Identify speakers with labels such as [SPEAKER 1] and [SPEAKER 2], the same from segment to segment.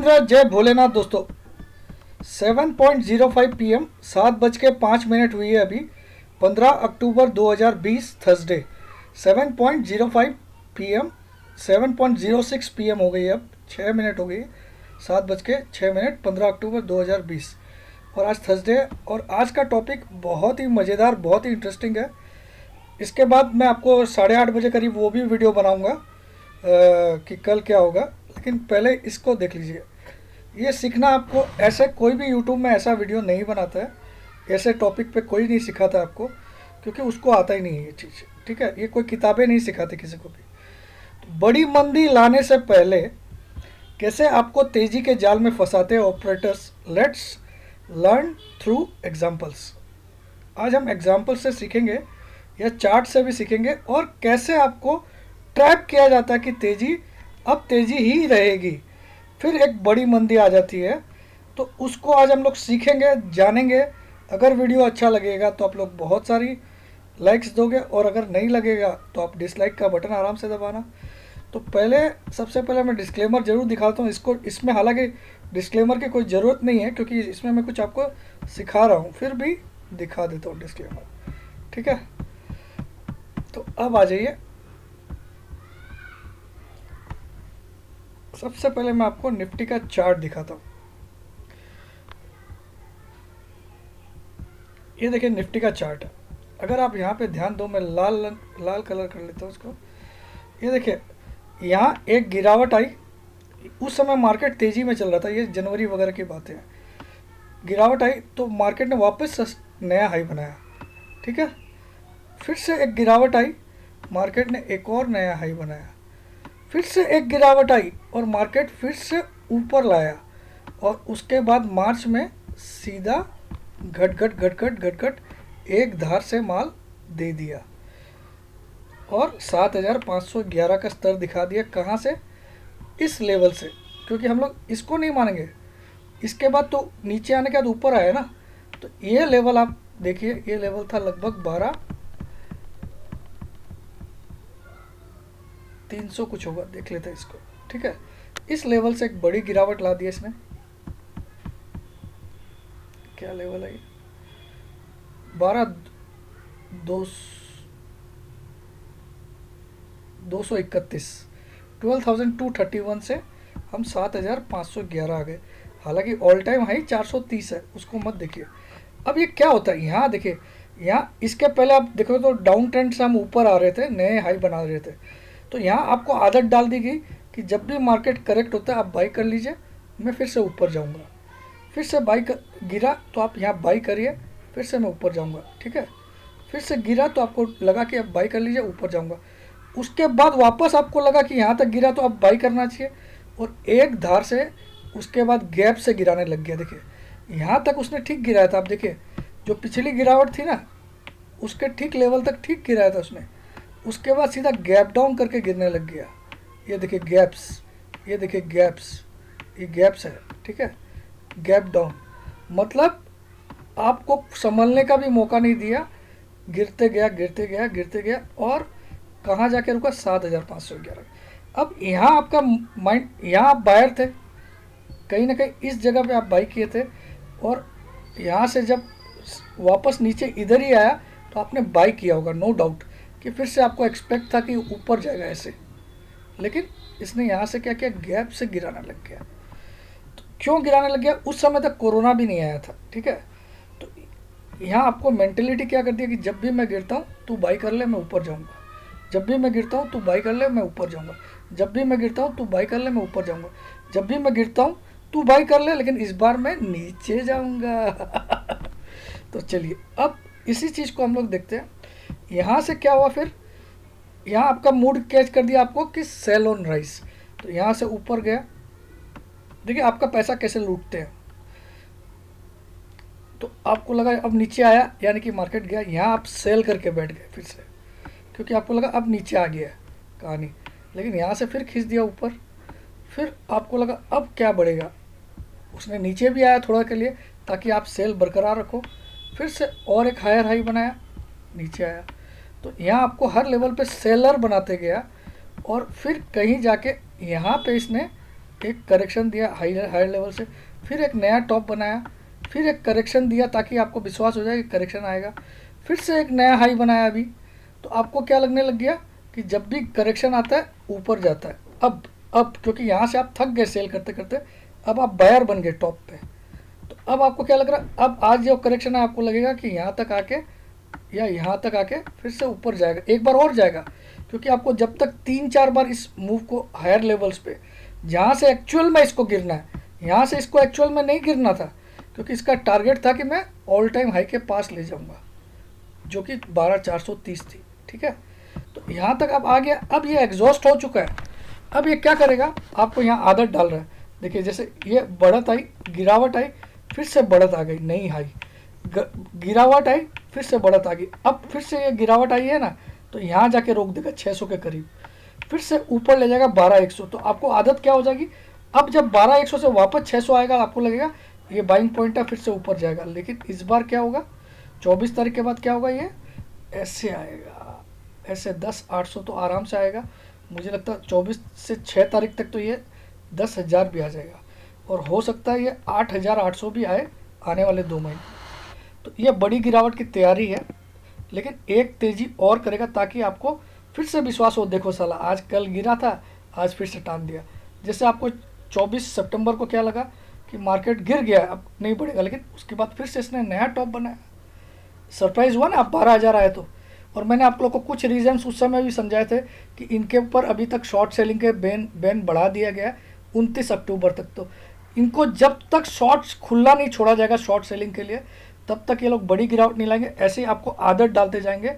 [SPEAKER 1] जय भोलेनाथ दोस्तों। 7:05 PM 7:05 हुई है अभी। 15 अक्टूबर 2020 थर्सडे 7:05 PM 7:06 PM हो गई है, अब 6 मिनट हो गई। 7:06 15 अक्टूबर 2020 और आज थर्सडे है। और आज का टॉपिक बहुत ही मज़ेदार, बहुत ही इंटरेस्टिंग है। इसके बाद मैं आपको 8:30 बजे करीब वो भी वीडियो बनाऊंगा कि कल क्या होगा। लेकिन पहले इसको देख लीजिए। ये सीखना आपको, ऐसे कोई भी यूट्यूब में ऐसा वीडियो नहीं बनाता है, ऐसे टॉपिक पे कोई नहीं सिखाता आपको, क्योंकि उसको आता ही नहीं है ये चीज़। ठीक है, ये कोई किताबें नहीं सिखाती किसी को भी। तो बड़ी मंदी लाने से पहले कैसे आपको तेज़ी के जाल में फंसाते हैं operators, let's learn through examples. आज हम एग्जाम्पल से सीखेंगे या चार्ट से भी सीखेंगे, और कैसे आपको ट्रैप किया जाता है कि तेज़ी अब तेज़ी ही रहेगी, फिर एक बड़ी मंदी आ जाती है। तो उसको आज हम लोग सीखेंगे, जानेंगे। अगर वीडियो अच्छा लगेगा तो आप लोग बहुत सारी लाइक्स दोगे, और अगर नहीं लगेगा तो आप डिसलाइक का बटन आराम से दबाना। तो सबसे पहले मैं डिस्क्लेमर ज़रूर दिखाता हूँ इसको। इसमें हालांकि डिस्क्लेमर की कोई ज़रूरत नहीं है, क्योंकि इसमें मैं कुछ आपको सिखा रहा हूँ, फिर भी दिखा देता हूँ डिस्क्लेमर। ठीक है, तो अब आ जाइए। सबसे पहले मैं आपको निफ्टी का चार्ट दिखाता हूँ। ये देखिए निफ्टी का चार्ट है। अगर आप यहाँ पे ध्यान दो, मैं लाल लाल कलर कर लेता हूँ इसको। ये देखिए, यहाँ एक गिरावट आई। उस समय मार्केट तेज़ी में चल रहा था, ये जनवरी वगैरह की बातें हैं। गिरावट आई तो मार्केट ने वापस नया हाई बनाया। ठीक है, फिर से एक गिरावट आई, मार्केट ने एक और नया हाई बनाया। फिर से एक गिरावट आई और मार्केट फिर से ऊपर लाया, और उसके बाद मार्च में सीधा घट घट घट घट घट घट एक धार से माल दे दिया और 7,511 का स्तर दिखा दिया। कहाँ से? इस लेवल से, क्योंकि हम लोग इसको नहीं मानेंगे। इसके बाद तो नीचे आने के बाद ऊपर आया ना। तो ये लेवल आप देखिए, ये लेवल था लगभग 12,300 कुछ होगा, देख लेते हैं इसको। ठीक है, इस लेवल से एक बड़ी गिरावट ला दी इसने। क्या लेवल है ये? 12,231, 12,231 से हम 7,511 आ गए। हालांकि ऑल टाइम हाई 430 है, उसको मत देखिए। अब ये क्या होता है, यहाँ देखिए, यहाँ इसके पहले आप देखो तो डाउन ट्रेंड से हम ऊपर आ रहे थे, नए हाई बना रहे थे। तो यहाँ आपको आदत डाल दी गई कि जब भी मार्केट करेक्ट होता है आप बाई कर लीजिए, मैं फिर से ऊपर जाऊँगा। फिर से गिरा तो आप यहाँ बाई करिए, फिर से मैं ऊपर जाऊँगा। ठीक है, फिर से गिरा तो आपको लगा कि अब बाई कर लीजिए, ऊपर जाऊँगा। उसके बाद वापस आपको लगा कि यहाँ तक गिरा तो अब बाई करना चाहिए, और एक धार से उसके बाद गैप से गिराने लग गया। देखिए, यहाँ तक उसने ठीक गिराया था। आप देखिए, जो पिछली गिरावट थी ना, उसके ठीक लेवल तक ठीक गिराया था उसने। उसके बाद सीधा गैप डाउन करके गिरने लग गया। ये देखिए गैप्स, ये देखिए गैप्स, ये गैप्स है। ठीक है, गैप डाउन मतलब आपको संभलने का भी मौका नहीं दिया, गिरते गया गिरते गया गिरते गया, और कहाँ जाके रुका? 7,511। अब यहाँ आपका माइंड, यहाँ आप बायर थे, कहीं ना कहीं इस जगह पे आप बाई किए थे, और यहाँ से जब वापस नीचे इधर ही आया तो आपने बाई किया होगा, नो डाउट, कि फिर से आपको एक्सपेक्ट था कि ऊपर जाएगा ऐसे। लेकिन इसने यहाँ से क्या किया? गैप से गिराने लग गया। तो क्यों गिराने लग गया? उस समय तक कोरोना भी नहीं आया था। ठीक है, तो यहाँ आपको मेंटेलिटी क्या करती है कि जब भी मैं गिरता हूँ तू बाई कर ले, मैं ऊपर जाऊँगा। जब भी मैं गिरता हूँ तू बाई कर ले, मैं ऊपर जाऊँगा। जब भी मैं गिरता हूँ तू बाई कर ले, मैं ऊपर जाऊँगा। जब भी मैं गिरता हूँ तू बाई कर ले, लेकिन इस बार मैं नीचे जाऊँगा। तो चलिए, अब इसी चीज़ को हम लोग देखते हैं। यहाँ से क्या हुआ फिर? यहाँ आपका मूड कैच कर दिया आपको कि सेल ऑन राइस। तो यहाँ से ऊपर गया। देखिए आपका पैसा कैसे लूटते हैं। तो आपको लगा अब नीचे आया, यानी कि मार्केट गया, यहाँ आप सेल करके बैठ गए फिर से, क्योंकि आपको लगा अब नीचे आ गया है कहानी। लेकिन यहाँ से फिर खींच दिया ऊपर। फिर आपको लगा अब क्या बढ़ेगा, उसने नीचे भी आया थोड़ा के लिए ताकि आप सेल बरकरार रखो। फिर से और एक हायर हाई बनाया, नीचे आया। तो यहाँ आपको हर लेवल पे सेलर बनाते गया, और फिर कहीं जाके यहाँ पे इसने एक करेक्शन दिया हायर लेवल से, फिर एक नया टॉप बनाया, फिर एक करेक्शन दिया ताकि आपको विश्वास हो जाए कि करेक्शन आएगा, फिर से एक नया हाई बनाया अभी। तो आपको क्या लगने लग गया कि जब भी करेक्शन आता है ऊपर जाता है। अब क्योंकि यहाँ से आप थक गए सेल करते करते, अब आप बायर बन गए टॉप पे, तो अब आपको क्या लग रहा है, अब आज जो करेक्शन है आपको लगेगा कि यहाँ तक आके या यहाँ तक आके फिर से ऊपर जाएगा, एक बार और जाएगा। क्योंकि आपको जब तक 3-4 बार इस मूव को हायर लेवल्स पे, जहाँ से एक्चुअल में इसको गिरना है, यहाँ से इसको एक्चुअल में नहीं गिरना था, क्योंकि इसका टारगेट था कि मैं ऑल टाइम हाई के पास ले जाऊँगा जो कि 12,430 थी। ठीक है, तो यहाँ तक अब आ गया, अब ये एग्जॉस्ट हो चुका है। अब ये क्या करेगा, आपको यहाँ आदत डाल रहा है। देखिए जैसे ये बढ़त आई, गिरावट आई, फिर से बढ़त आ गई, नई हाई, गिरावट आई, फिर से बढ़त आ गई, अब फिर से ये गिरावट आई है ना, तो यहाँ जाके रोक देगा 600 के करीब, फिर से ऊपर ले जाएगा 12,100। तो आपको आदत क्या हो जाएगी, अब जब 12,100 से वापस 600 आएगा आपको लगेगा ये बाइंग पॉइंट है, फिर से ऊपर जाएगा। लेकिन इस बार क्या होगा, 24 तारीख के बाद क्या होगा, ये ऐसे आएगा, ऐसे 10,800 तो आराम से आएगा। मुझे लगता है 24 से 6 तारीख तक तो ये 10,000 भी आ जाएगा, और हो सकता है ये 8,800 भी आए आने वाले 2 महीने। तो ये बड़ी गिरावट की तैयारी है, लेकिन एक तेज़ी और करेगा ताकि आपको फिर से विश्वास हो, देखो साला आज कल गिरा था, आज फिर से टान दिया। जैसे आपको 24 सितंबर को क्या लगा कि मार्केट गिर गया, अब नहीं बढ़ेगा, लेकिन उसके बाद फिर से इसने नया टॉप बनाया, सरप्राइज हुआ ना, आप 12,000 आए तो। और मैंने आप लोग को कुछ रीजंस उस समय भी समझाए थे कि इनके ऊपर अभी तक शॉर्ट सेलिंग के बैन बढ़ा दिया गया है 29 अक्टूबर तक। तो इनको जब तक शॉर्ट्स खुला नहीं छोड़ा जाएगा शॉर्ट सेलिंग के लिए, तब तक ये लोग बड़ी गिरावट नहीं लाएंगे। ऐसे ही आपको आदत डालते जाएंगे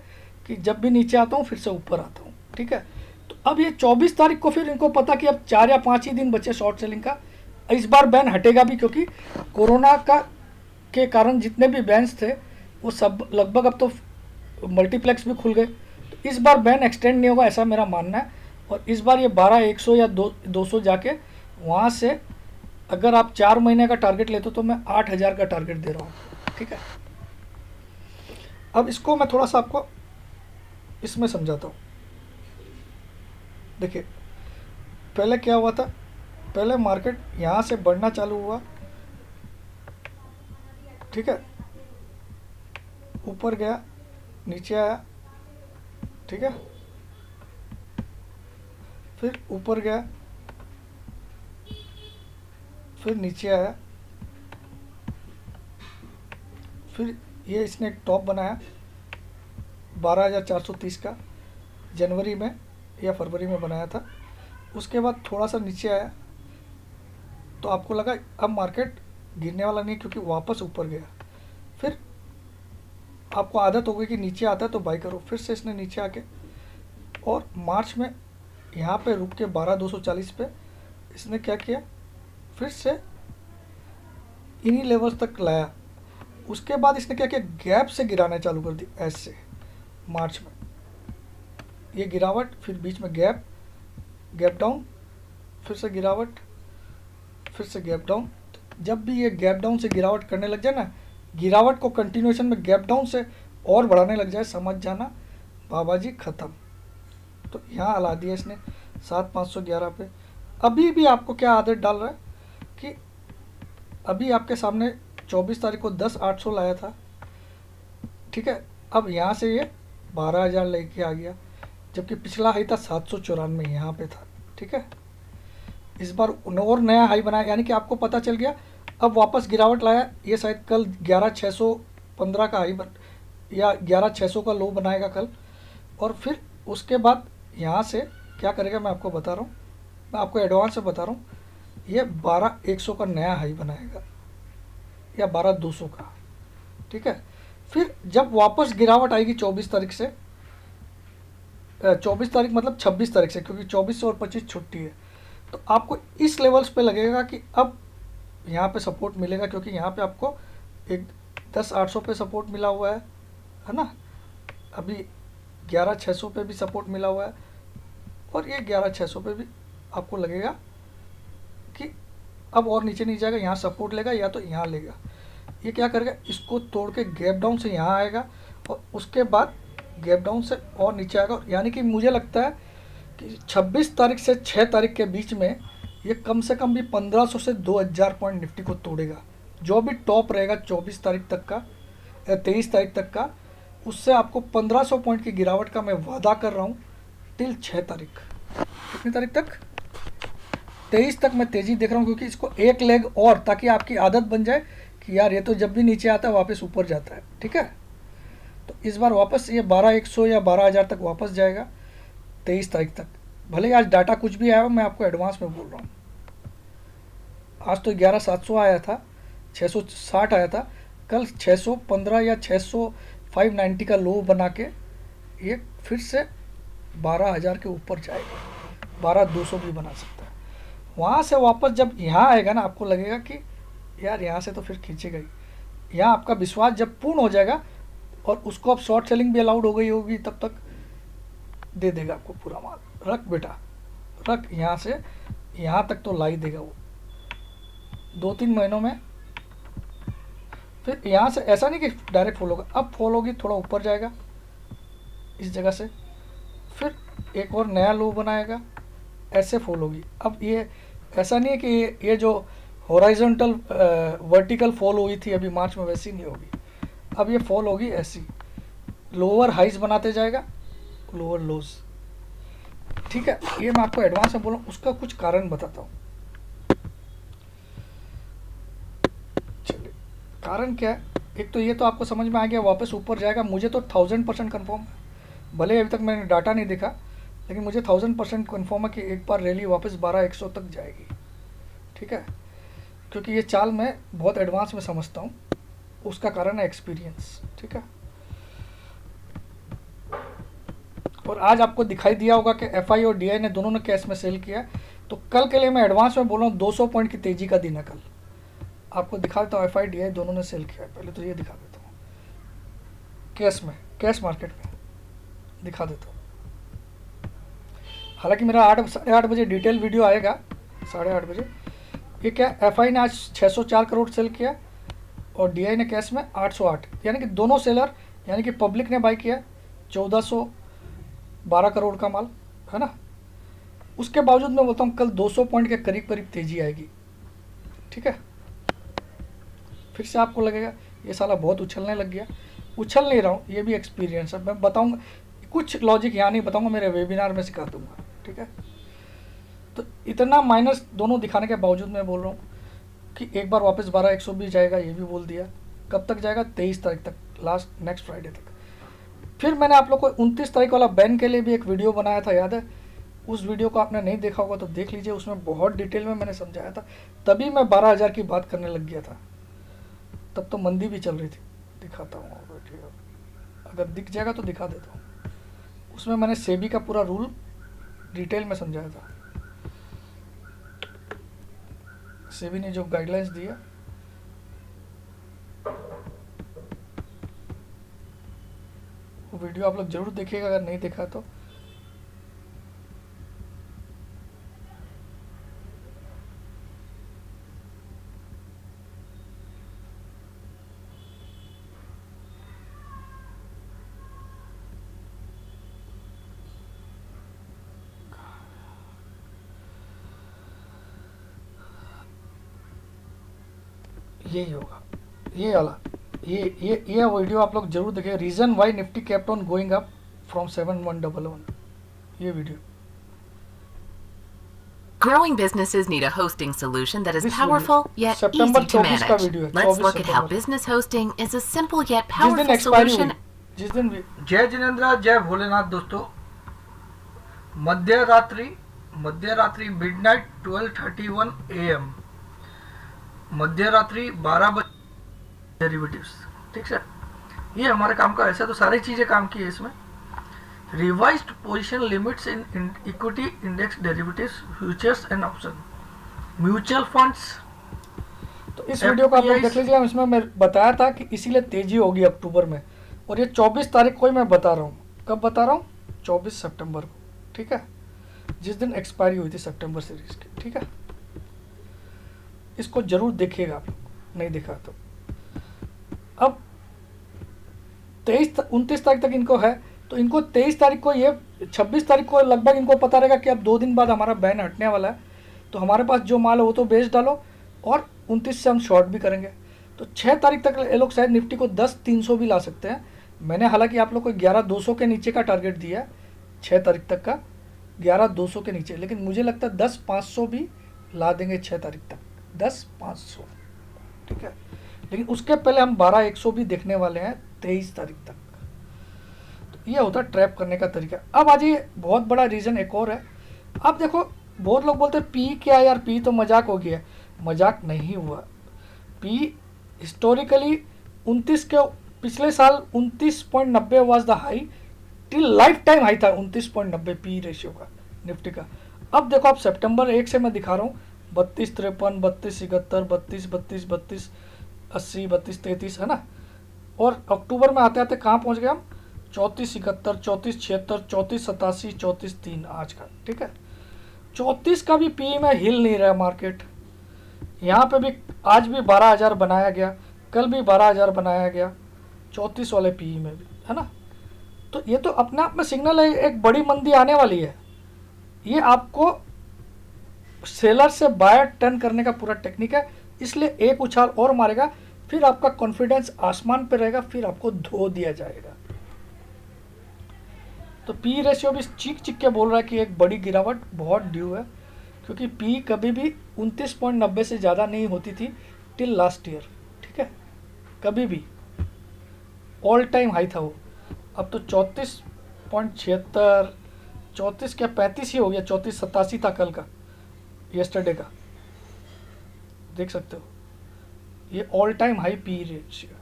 [SPEAKER 1] कि जब भी नीचे आता हूँ फिर से ऊपर आता हूँ। ठीक है, तो अब ये 24 तारीख को फिर इनको पता कि अब 4 या 5 ही दिन बचे शॉर्ट सेलिंग का, इस बार बैन हटेगा भी, क्योंकि कोरोना का के कारण जितने भी बैन्स थे वो सब लगभग अब तो मल्टीप्लेक्स भी खुल गए, तो इस बार बैन एक्सटेंड नहीं होगा, ऐसा मेरा मानना है। और इस बार ये 12,100 या 200 जाके वहाँ से अगर आप 4 महीने का टारगेट लेते हो तो मैं 8,000 का टारगेट दे रहा हूँ। ठीक है, अब इसको मैं थोड़ा सा आपको इसमें समझाता हूँ। देखिए पहले क्या हुआ था, पहले मार्केट यहाँ से बढ़ना चालू हुआ, ठीक है, ऊपर गया, नीचे आया, ठीक है, फिर ऊपर गया, फिर नीचे आया, फिर ये इसने एक टॉप बनाया 12,430 का, जनवरी में या फरवरी में बनाया था। उसके बाद थोड़ा सा नीचे आया, तो आपको लगा अब मार्केट गिरने वाला नहीं, क्योंकि वापस ऊपर गया। फिर आपको आदत हो गई कि नीचे आता है तो बाई करो, फिर से इसने नीचे आके और मार्च में यहाँ पे रुक के 12,240 पे इसने क्या किया, फिर से इन्हीं लेवल्स तक लाया। उसके बाद इसने क्या किया, गैप से गिराना चालू कर दी, ऐसे मार्च में ये गिरावट, फिर बीच में गैप, गैप डाउन, फिर से गिरावट, फिर से गैप डाउन। जब भी ये गैप डाउन से गिरावट करने लग जाए ना, गिरावट को कंटिन्यूएशन में गैप डाउन से और बढ़ाने लग जाए, समझ जाना बाबा जी ख़त्म। तो यहाँ हला दिया इसने 7,511 पे। अभी भी आपको क्या आदत डाल रहा है कि अभी आपके सामने 24 तारीख को 10,800 लाया था, ठीक है, अब यहाँ से ये 12,000 लेके आ गया, जबकि पिछला हाई था 794 यहाँ पे था। ठीक है, इस बार और नया हाई बनाया, यानी कि आपको पता चल गया अब वापस गिरावट लाया। ये शायद कल 11,615 का हाई या 11,600 का लो बनाएगा कल, और फिर उसके बाद यहाँ से क्या करेगा मैं आपको बता रहा हूँ, मैं आपको एडवांस से बता रहा हूँ, ये 12,100 का नया हाई बनाएगा या 12,200 का। ठीक है, फिर जब वापस गिरावट आएगी 24 तारीख से, 24 तारीख मतलब 26 तारीख से, क्योंकि 24 और 25 छुट्टी है, तो आपको इस लेवल्स पे लगेगा कि अब यहाँ पे सपोर्ट मिलेगा, क्योंकि यहाँ पे आपको एक 10,800 पे सपोर्ट मिला हुआ है ना, अभी 11,600 पे भी सपोर्ट मिला हुआ है, और ये 11,600 पे भी आपको लगेगा कि अब और नीचे नहीं जाएगा, यहाँ सपोर्ट लेगा या तो यहाँ लेगा। ये क्या करेगा, इसको तोड़ के गैप डाउन से यहाँ आएगा, और उसके बाद गैप डाउन से और नीचे आएगा। यानी कि मुझे लगता है कि 26 तारीख से 6 तारीख के बीच में ये कम से कम भी 1500 से 2000 पॉइंट निफ्टी को तोड़ेगा। जो भी टॉप रहेगा 24 तारीख तक का या 23 तारीख तक का, उससे आपको 1500 पॉइंट की गिरावट का मैं वादा कर रहा हूँ टिल 6 तारीख। कितनी तारीख तक? 23 तक मैं तेज़ी देख रहा हूँ, क्योंकि इसको एक लेग और, ताकि आपकी आदत बन जाए कि यार ये तो जब भी नीचे आता है वापस ऊपर जाता है। ठीक है, तो इस बार वापस ये 12100 या 12000 तक वापस जाएगा 23 तारीख तक। भले ही आज डाटा कुछ भी आया, मैं आपको एडवांस में बोल रहा हूँ। आज तो 11700 आया था, 660 आया था, कल 615 या 590 का लो बना के ये फिर से 12000 के ऊपर जाएगा, 12200 भी बना सकता है। वहाँ से वापस जब यहाँ आएगा ना, आपको लगेगा कि यार यहाँ से तो फिर खींचेगा ही। यहाँ आपका विश्वास जब पूर्ण हो जाएगा और उसको अब शॉर्ट सेलिंग भी अलाउड हो गई होगी, तब तक दे देगा आपको पूरा माल। रख बेटा रख, यहाँ से यहाँ तक तो ला ही देगा वो 2-3 महीनों में। फिर यहाँ से ऐसा नहीं कि डायरेक्ट फॉल होगा, अब फॉल होगी, थोड़ा ऊपर जाएगा इस जगह से, फिर एक और नया लो बनाएगा, ऐसे फॉल होगी। अब ये ऐसा नहीं है कि ये जो हॉराइजॉन्टल वर्टिकल फॉल हुई थी अभी मार्च में, वैसी नहीं होगी। अब ये फॉल होगी ऐसी, लोअर हाइज बनाते जाएगा, लोअर लोज। ठीक है, ये मैं आपको एडवांस में बोल रहा हूँ, उसका कुछ कारण बताता हूँ। चलिए, कारण क्या है? एक तो ये तो आपको समझ में आ गया, वापस ऊपर जाएगा, मुझे तो 1000% कन्फर्म है। भले अभी तक मैंने डाटा नहीं देखा, लेकिन मुझे 1000% कन्फर्म है कि एक बार रैली वापस 12100 तक जाएगी। ठीक है, क्योंकि ये चाल मैं बहुत एडवांस में समझता हूँ, उसका कारण है एक्सपीरियंस। ठीक है, और आज आपको दिखाई दिया होगा कि एफआई और डीआई ने दोनों ने कैश में सेल किया। तो कल के लिए मैं एडवांस में बोल रहा हूँ, 200 पॉइंट की तेजी का दिन है कल। आपको दिखा देता हूँ, एफआई डीआई दोनों ने सेल किया है। पहले तो ये दिखा देता हूँ, कैश में, कैश मार्केट में दिखा देता हूँ। हालांकि मेरा 8 बजे डिटेल वीडियो आएगा, 8:30 बजे। ये क्या, एफआई ने आज 604 करोड़ सेल किया और डीआई ने कैश में 808, यानी कि दोनों सेलर, यानी कि पब्लिक ने बाई किया 1412 करोड़ का माल, है ना। उसके बावजूद मैं बोलता हूँ कल 200 पॉइंट के करीब करीब तेजी आएगी। ठीक है, फिर से आपको लगेगा ये साला बहुत उछलने लग गया। उछल नहीं रहा हूँ, ये भी एक्सपीरियंस है। मैं बताऊँगा कुछ लॉजिक, यहाँ नहीं बताऊँगा, मेरे वेबिनार में सिखा दूँगा। ठीक है, तो इतना माइनस दोनों दिखाने के बावजूद मैं बोल रहा हूँ कि एक बार वापस 12100 भी जाएगा, ये भी बोल दिया। कब तक जाएगा? 23 तारीख तक, लास्ट नेक्स्ट फ्राइडे तक। फिर मैंने आप लोग को 29 तारीख वाला बैन के लिए भी एक वीडियो बनाया था, याद है? उस वीडियो को आपने नहीं देखा होगा तो देख लीजिए, उसमें बहुत डिटेल में मैंने समझाया था। तभी मैं 12000 की बात करने लग गया था, तब तो मंदी भी चल रही थी। दिखाता हूँ वीडियो, अगर दिख जाएगा तो दिखा देता हूँ। उसमें मैंने सेबी का पूरा रूल डिटेल में समझाया था, सेबी ने जो गाइडलाइंस दिया। वो वीडियो आप लोग जरूर देखिएगा, अगर नहीं देखा तो। यही होगा, ये वाला, ये वीडियो आप लोग जरूर देखिए। Reason why Nifty kept on going up from 7111, ये video.
[SPEAKER 2] Growing businesses need a hosting solution that is
[SPEAKER 1] This
[SPEAKER 2] powerful
[SPEAKER 1] video,
[SPEAKER 2] yet
[SPEAKER 1] September
[SPEAKER 2] easy to
[SPEAKER 1] 24 का
[SPEAKER 2] manage.
[SPEAKER 1] वीडियो है,
[SPEAKER 2] Let's
[SPEAKER 1] 24
[SPEAKER 2] look at how
[SPEAKER 1] September.
[SPEAKER 2] business hosting is a simple yet
[SPEAKER 1] जिस दिन
[SPEAKER 2] powerful
[SPEAKER 1] expiry हुई,
[SPEAKER 2] solution.
[SPEAKER 1] जिस दिन भी। जय जिनेंद्र, जय भोलेनाथ। दोस्तों, मध्यरात्रि मिडनाइट 12:31 AM, मध्यरात्रि 12 बजे डेरिवेटिव्स। ठीक है, ये हमारे काम का। ऐसे तो सारी चीज़ें काम की है इसमें। Revised position limits in equity index derivatives, futures and option, mutual funds. तो इस वीडियो को आप लोग देख लीजिए। इसमें मैं बताया था कि इसीलिए तेजी होगी अक्टूबर में, और ये 24 तारीख को ही मैं बता रहा हूँ। कब बता रहा हूँ? 24 सितंबर को। ठीक है, जिस दिन एक्सपायरी हुई थी सितंबर सीरीज की। ठीक है, इसको जरूर देखिएगा आप लोग, नहीं देखा तो। अब 29 तारीख तक इनको है, तो इनको 23 तारीख को, ये 26 तारीख को लगभग इनको पता रहेगा कि अब 2 दिन बाद हमारा बैन हटने वाला है। तो हमारे पास जो माल है वो तो बेच डालो, और 29 से हम शॉर्ट भी करेंगे। तो 6 तारीख तक ये लोग शायद निफ्टी को 10,300 भी ला सकते हैं। मैंने हालांकि आप लोग को 11,200 के नीचे का टारगेट दिया है 6 तारीख तक का, 11,200 के नीचे, लेकिन मुझे लगता है 10,500 भी ला देंगे 6 तारीख तक, 10,500, ठीक है। लेकिन उसके पहले हम 12,100 भी देखने वाले हैं 23 तारीख तक। तो ये होता है ट्रैप करने का तरीका। अब आज ये बहुत बड़ा रीज़न एक और है। अब देखो, बहुत लोग बोलते हैं पी क्या यार, पी तो मजाक हो गया। मजाक नहीं हुआ। पी हिस्टोरिकली 29 के पिछले साल 29.90 was the high, till life time high था 29.90 पी रेशियो का निफ्टी का। अब देखो, आप सितंबर 1 से मैं दिखा रहा हूँ 32-53, 32-71, 32-32, 32-80, 32-33, है ना। और अक्टूबर में आते आते कहाँ पहुँच गए हम, 34-71, 34-76, 34-87, 34-3 आज का, ठीक है। 34 का भी पी में हिल नहीं रहा मार्केट। यहाँ पे भी आज भी 12,000 बनाया गया, कल भी 12,000 बनाया गया 34 वाले पी में भी, है ना। तो ये तो अपने आप में सिग्नल है एक बड़ी मंदी आने वाली है। ये आपको सेलर से बायर टर्न करने का पूरा टेक्निक है। इसलिए एक उछाल और मारेगा, फिर आपका कॉन्फिडेंस आसमान पे रहेगा, फिर आपको धो दिया जाएगा। तो पी रेशियो भी चीख चीख के बोल रहा है कि एक बड़ी गिरावट बहुत ड्यू है, क्योंकि पी कभी भी 29.90 से ज़्यादा नहीं होती थी टिल लास्ट ईयर, ठीक है। कभी भी ऑल टाइम हाई था वो। अब तो 34.76, 34 क्या 35 ही हो गया, 34-87 था कल का, येस्टरडे का, देख सकते हो। ये all time high P ratio.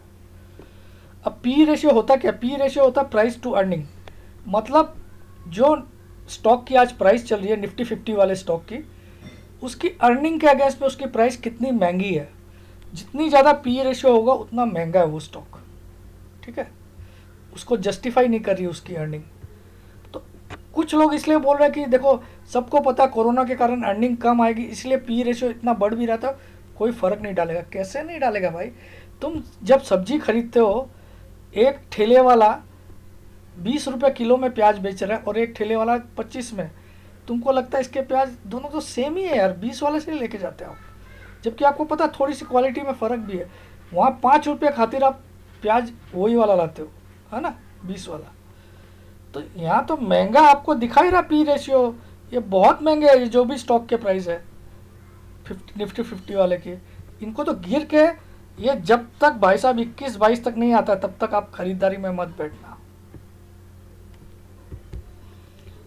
[SPEAKER 1] अब पी रेशियो होता क्या, पी रेशियो होता प्राइस टू अर्निंग। मतलब जो स्टॉक की आज प्राइस चल रही है निफ्टी 50 वाले स्टॉक की, उसकी अर्निंग के अगेंस्ट में उसकी प्राइस कितनी महंगी है। जितनी ज़्यादा पी रेशियो होगा उतना महंगा है वो स्टॉक, ठीक है। उसको जस्टिफाई नहीं कर रही उसकी अर्निंग। तो कुछ लोग इसलिए बोल रहे हैं कि देखो, सबको पता कोरोना के कारण अर्निंग कम आएगी, इसलिए पी रेशियो इतना बढ़ भी रहा था, कोई फ़र्क नहीं डालेगा। कैसे नहीं डालेगा भाई, तुम जब सब्जी खरीदते हो, एक ठेले वाला 20 रुपये किलो में प्याज बेच रहा है और एक ठेले वाला 25 में, तुमको लगता है इसके प्याज दोनों तो सेम ही है यार, 20 वाले से लेके जाते हो आप, जबकि आपको पता थोड़ी सी क्वालिटी में फ़र्क भी है। वहाँ 5 रुपये खातिर आप प्याज वही वाला लाते हो, है ना, 20 वाला। तो यहाँ तो महंगा आपको दिखाई रहा पी रेशियो, ये बहुत महंगे है। ये जो भी स्टॉक के प्राइस है निफ्टी 50 वाले के, इनको तो गिर के, ये जब तक भाई साहब 21-22 तक नहीं आता तब तक आप खरीदारी में मत बैठना।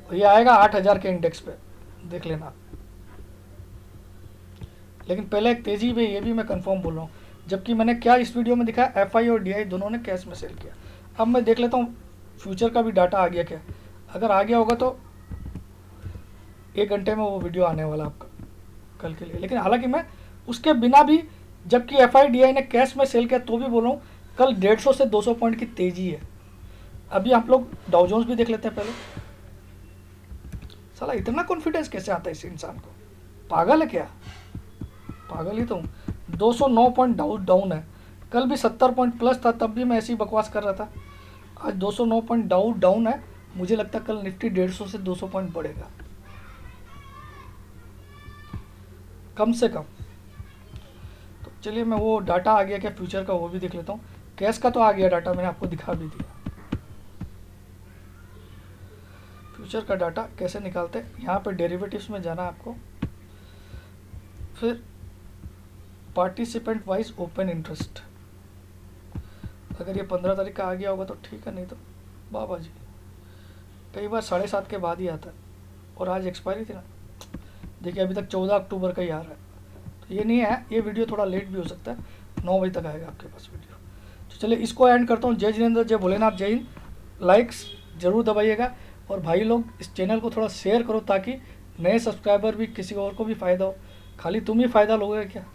[SPEAKER 1] ये आएगा 8,000 के इंडेक्स पे, देख लेना। लेकिन पहले एक तेजी पे, ये भी मैं कंफर्म बोल रहा हूँ, जबकि मैंने क्या इस वीडियो में दिखाया, एफआई और डीआई दोनों ने कैश में सेल किया। अब मैं देख लेता हूँ फ्यूचर का भी डाटा आ गया क्या। अगर आ गया होगा तो 1 घंटे में वो वीडियो आने वाला आपका कल के लिए। लेकिन हालांकि मैं उसके बिना भी, जबकि एफआई डीआई ने कैश में सेल किया, तो भी बोल रहा हूँ कल 150 से 200 पॉइंट की तेजी है। अभी आप लोग डाउ जोन्स भी देख लेते हैं पहले। साला इतना कॉन्फिडेंस कैसे आता है इस इंसान को, पागल है क्या। पागल ही तो हूँ। 209 पॉइंट डाउन है। कल भी 70 पॉइंट प्लस था, तब भी मैं ऐसी बकवास कर रहा था। आज 209 पॉइंट डाउन है। मुझे लगता है कल निफ्टी 150 से 200 पॉइंट बढ़ेगा कम से कम। तो चलिए, मैं वो डाटा आ गया क्या फ्यूचर का, वो भी देख लेता हूँ। कैश का तो आ गया डाटा, मैंने आपको दिखा भी दिया। फ्यूचर का डाटा कैसे निकालते हैं, यहाँ पे डेरिवेटिव्स में जाना आपको, फिर पार्टिसिपेंट वाइज ओपन इंटरेस्ट। अगर ये 15 तारीख का आ गया होगा तो ठीक है, नहीं तो बाबा जी, कई बार 7:30 के बाद ही आता है। और आज एक्सपायरी थी ना, देखिए अभी तक 14 अक्टूबर का ही आ रहा है। तो ये नहीं है, ये वीडियो थोड़ा लेट भी हो सकता है, 9 बजे तक आएगा आपके पास वीडियो। तो चलिए इसको एंड करता हूँ। जय जिनेंद्र, जय भोलेनाथ, जय हिंद। लाइक्स ज़रूर दबाइएगा, और भाई लोग इस चैनल को थोड़ा शेयर करो ताकि नए सब्सक्राइबर भी, किसी और को भी फ़ायदा हो। खाली तुम ही फ़ायदा लोगे क्या।